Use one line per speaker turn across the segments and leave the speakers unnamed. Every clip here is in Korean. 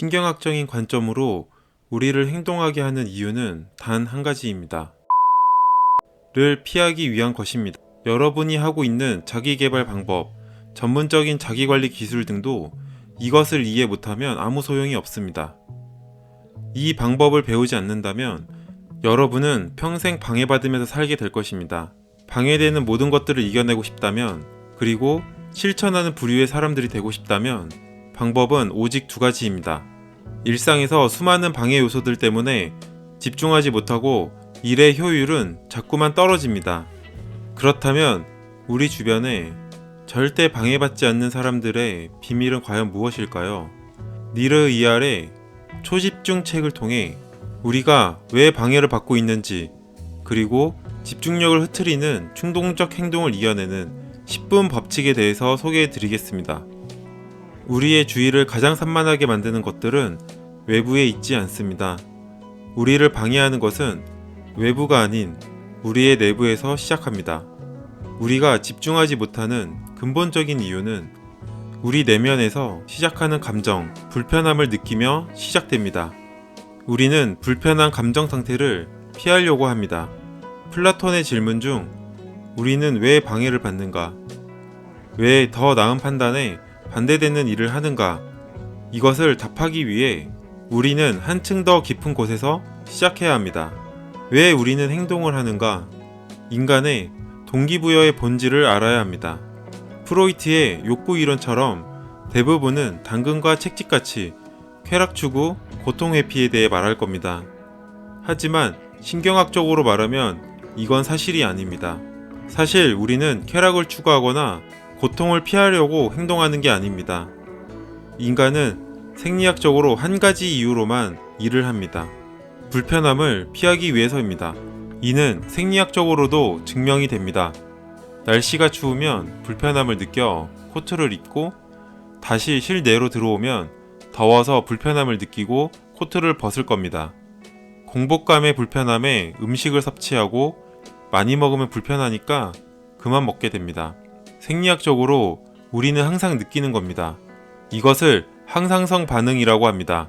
신경학적인 관점으로 우리를 행동하게 하는 이유는 단 한 가지입니다. 를 피하기 위한 것입니다. 여러분이 하고 있는 자기개발 방법, 전문적인 자기관리 기술 등도 이것을 이해 못하면 아무 소용이 없습니다. 이 방법을 배우지 않는다면 여러분은 평생 방해받으면서 살게 될 것입니다. 방해되는 모든 것들을 이겨내고 싶다면, 그리고 실천하는 부류의 사람들이 되고 싶다면 방법은 오직 두 가지입니다. 일상에서 수많은 방해 요소들 때문에 집중하지 못하고 일의 효율은 자꾸만 떨어집니다. 그렇다면 우리 주변에 절대 방해받지 않는 사람들의 비밀은 과연 무엇일까요? 니르 이알의 초집중 책을 통해 우리가 왜 방해를 받고 있는지, 그리고 집중력을 흐트리는 충동적 행동을 이겨내는 10분 법칙에 대해서 소개해 드리겠습니다. 우리의 주의를 가장 산만하게 만드는 것들은 외부에 있지 않습니다. 우리를 방해하는 것은 외부가 아닌 우리의 내부에서 시작합니다. 우리가 집중하지 못하는 근본적인 이유는 우리 내면에서 시작하는 감정, 불편함을 느끼며 시작됩니다. 우리는 불편한 감정 상태를 피하려고 합니다. 플라톤의 질문 중 우리는 왜 방해를 받는가? 왜 더 나은 판단에 반대되는 일을 하는가? 이것을 답하기 위해 우리는 한층 더 깊은 곳에서 시작해야 합니다. 왜 우리는 행동을 하는가? 인간의 동기부여의 본질을 알아야 합니다. 프로이트의 욕구 이론처럼 대부분은 당근과 채찍같이 쾌락 추구, 고통 회피에 대해 말할 겁니다. 하지만 신경학적으로 말하면 이건 사실이 아닙니다. 사실 우리는 쾌락을 추구하거나 고통을 피하려고 행동하는 게 아닙니다. 인간은 생리학적으로 한 가지 이유로만 일을 합니다. 불편함을 피하기 위해서입니다. 이는 생리학적으로도 증명이 됩니다. 날씨가 추우면 불편함을 느껴 코트를 입고 다시 실내로 들어오면 더워서 불편함을 느끼고 코트를 벗을 겁니다. 공복감의 불편함에 음식을 섭취하고 많이 먹으면 불편하니까 그만 먹게 됩니다. 생리학적으로 우리는 항상 느끼는 겁니다. 이것을 항상성 반응이라고 합니다.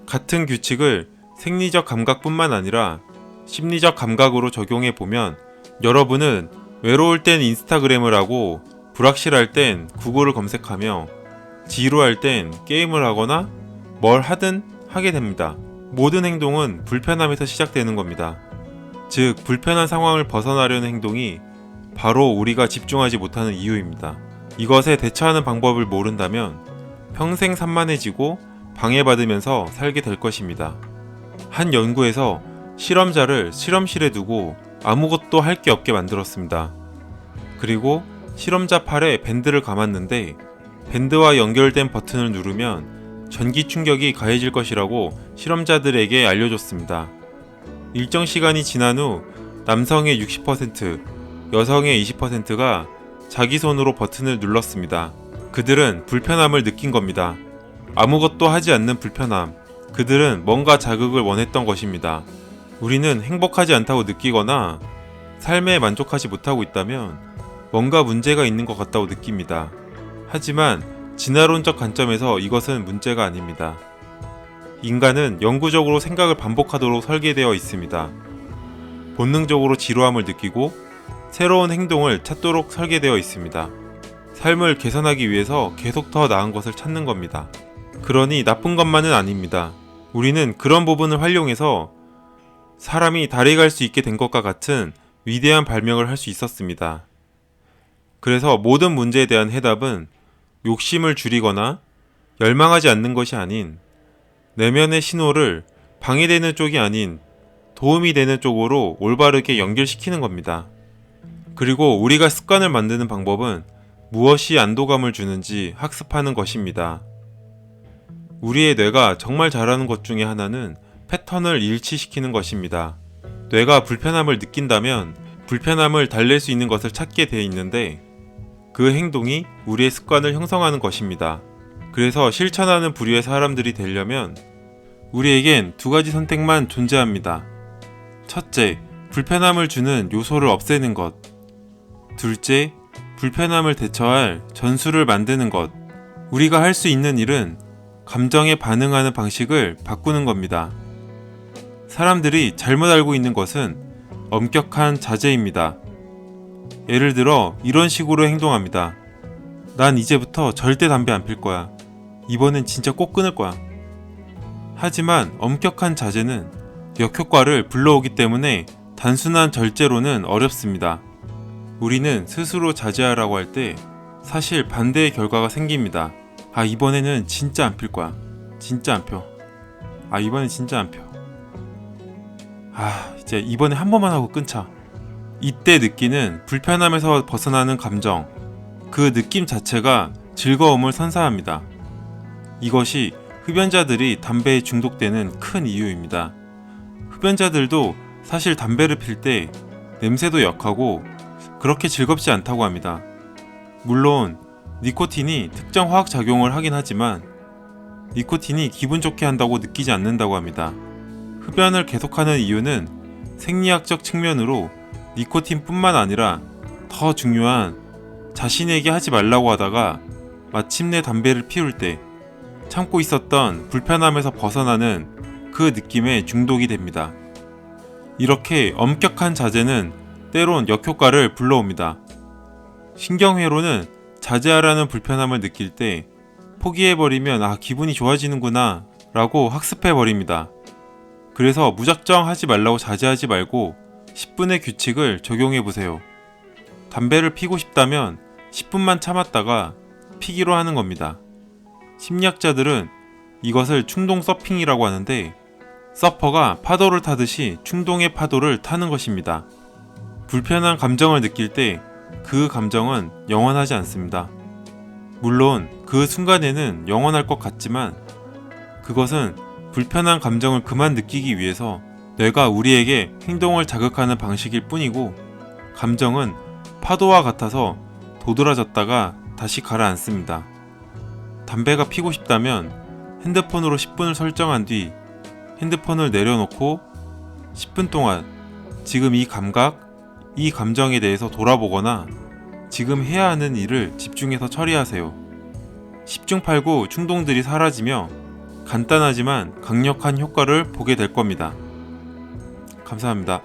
같은 규칙을 생리적 감각뿐만 아니라 심리적 감각으로 적용해 보면 여러분은 외로울 땐 인스타그램을 하고 불확실할 땐 구글을 검색하며 지루할 땐 게임을 하거나 뭘 하든 하게 됩니다. 모든 행동은 불편함에서 시작되는 겁니다. 즉, 불편한 상황을 벗어나려는 행동이 바로 우리가 집중하지 못하는 이유입니다. 이것에 대처하는 방법을 모른다면 평생 산만해지고 방해받으면서 살게 될 것입니다. 한 연구에서 실험자를 실험실에 두고 아무것도 할 게 없게 만들었습니다. 그리고 실험자 팔에 밴드를 감았는데 밴드와 연결된 버튼을 누르면 전기 충격이 가해질 것이라고 실험자들에게 알려줬습니다. 일정 시간이 지난 후 남성의 60%, 여성의 20%가 자기 손으로 버튼을 눌렀습니다. 그들은 불편함을 느낀 겁니다. 아무것도 하지 않는 불편함. 그들은 뭔가 자극을 원했던 것입니다. 우리는 행복하지 않다고 느끼거나 삶에 만족하지 못하고 있다면 뭔가 문제가 있는 것 같다고 느낍니다. 하지만 진화론적 관점에서 이것은 문제가 아닙니다. 인간은 영구적으로 생각을 반복하도록 설계되어 있습니다. 본능적으로 지루함을 느끼고 새로운 행동을 찾도록 설계되어 있습니다. 삶을 개선하기 위해서 계속 더 나은 것을 찾는 겁니다. 그러니 나쁜 것만은 아닙니다. 우리는 그런 부분을 활용해서 사람이 달에 갈 수 있게 된 것과 같은 위대한 발명을 할 수 있었습니다. 그래서 모든 문제에 대한 해답은 욕심을 줄이거나 열망하지 않는 것이 아닌 내면의 신호를 방해되는 쪽이 아닌 도움이 되는 쪽으로 올바르게 연결시키는 겁니다. 그리고 우리가 습관을 만드는 방법은 무엇이 안도감을 주는지 학습하는 것입니다. 우리의 뇌가 정말 잘하는 것 중에 하나는 패턴을 일치시키는 것입니다. 뇌가 불편함을 느낀다면 불편함을 달랠 수 있는 것을 찾게 되어 있는데 그 행동이 우리의 습관을 형성하는 것입니다. 그래서 실천하는 부류의 사람들이 되려면 우리에겐 두 가지 선택만 존재합니다. 첫째, 불편함을 주는 요소를 없애는 것. 둘째, 불편함을 대처할 전술을 만드는 것. 우리가 할 수 있는 일은 감정에 반응하는 방식을 바꾸는 겁니다. 사람들이 잘못 알고 있는 것은 엄격한 자제입니다. 예를 들어 이런 식으로 행동합니다. 난 이제부터 절대 담배 안 필 거야. 이번엔 진짜 꼭 끊을 거야. 하지만 엄격한 자제는 역효과를 불러오기 때문에 단순한 절제로는 어렵습니다. 우리는 스스로 자제하라고 할 때 사실 반대의 결과가 생깁니다. 아, 이번에는 진짜 안 필 거야. 진짜 안 펴. 아, 이번엔 진짜 안 펴. 아, 이제 이번에 한 번만 하고 끊자. 이때 느끼는 불편함에서 벗어나는 감정, 그 느낌 자체가 즐거움을 선사합니다. 이것이 흡연자들이 담배에 중독되는 큰 이유입니다. 흡연자들도 사실 담배를 필 때 냄새도 역하고 그렇게 즐겁지 않다고 합니다. 물론 니코틴이 특정 화학 작용을 하긴 하지만 니코틴이 기분 좋게 한다고 느끼지 않는다고 합니다. 흡연을 계속하는 이유는 생리학적 측면으로 니코틴뿐만 아니라 더 중요한 자신에게 하지 말라고 하다가 마침내 담배를 피울 때 참고 있었던 불편함에서 벗어나는 그 느낌에 중독이 됩니다. 이렇게 엄격한 자제는 때론 역효과를 불러옵니다. 신경회로는 자제하라는 불편함을 느낄 때 포기해버리면 기분이 좋아지는구나 라고 학습해버립니다. 그래서 무작정 하지 말라고 자제하지 말고 10분의 규칙을 적용해보세요. 담배를 피고 싶다면 10분만 참았다가 피기로 하는 겁니다. 심리학자들은 이것을 충동 서핑이라고 하는데 서퍼가 파도를 타듯이 충동의 파도를 타는 것입니다. 불편한 감정을 느낄 때 그 감정은 영원하지 않습니다. 물론 그 순간에는 영원할 것 같지만 그것은 불편한 감정을 그만 느끼기 위해서 뇌가 우리에게 행동을 자극하는 방식일 뿐이고 감정은 파도와 같아서 도드라졌다가 다시 가라앉습니다. 담배가 피고 싶다면 핸드폰으로 10분을 설정한 뒤 핸드폰을 내려놓고 10분 동안 지금 이 감각, 이 감정에 대해서 돌아보거나 지금 해야 하는 일을 집중해서 처리하세요. 10중 8구 충동들이 사라지며 간단하지만 강력한 효과를 보게 될 겁니다. 감사합니다.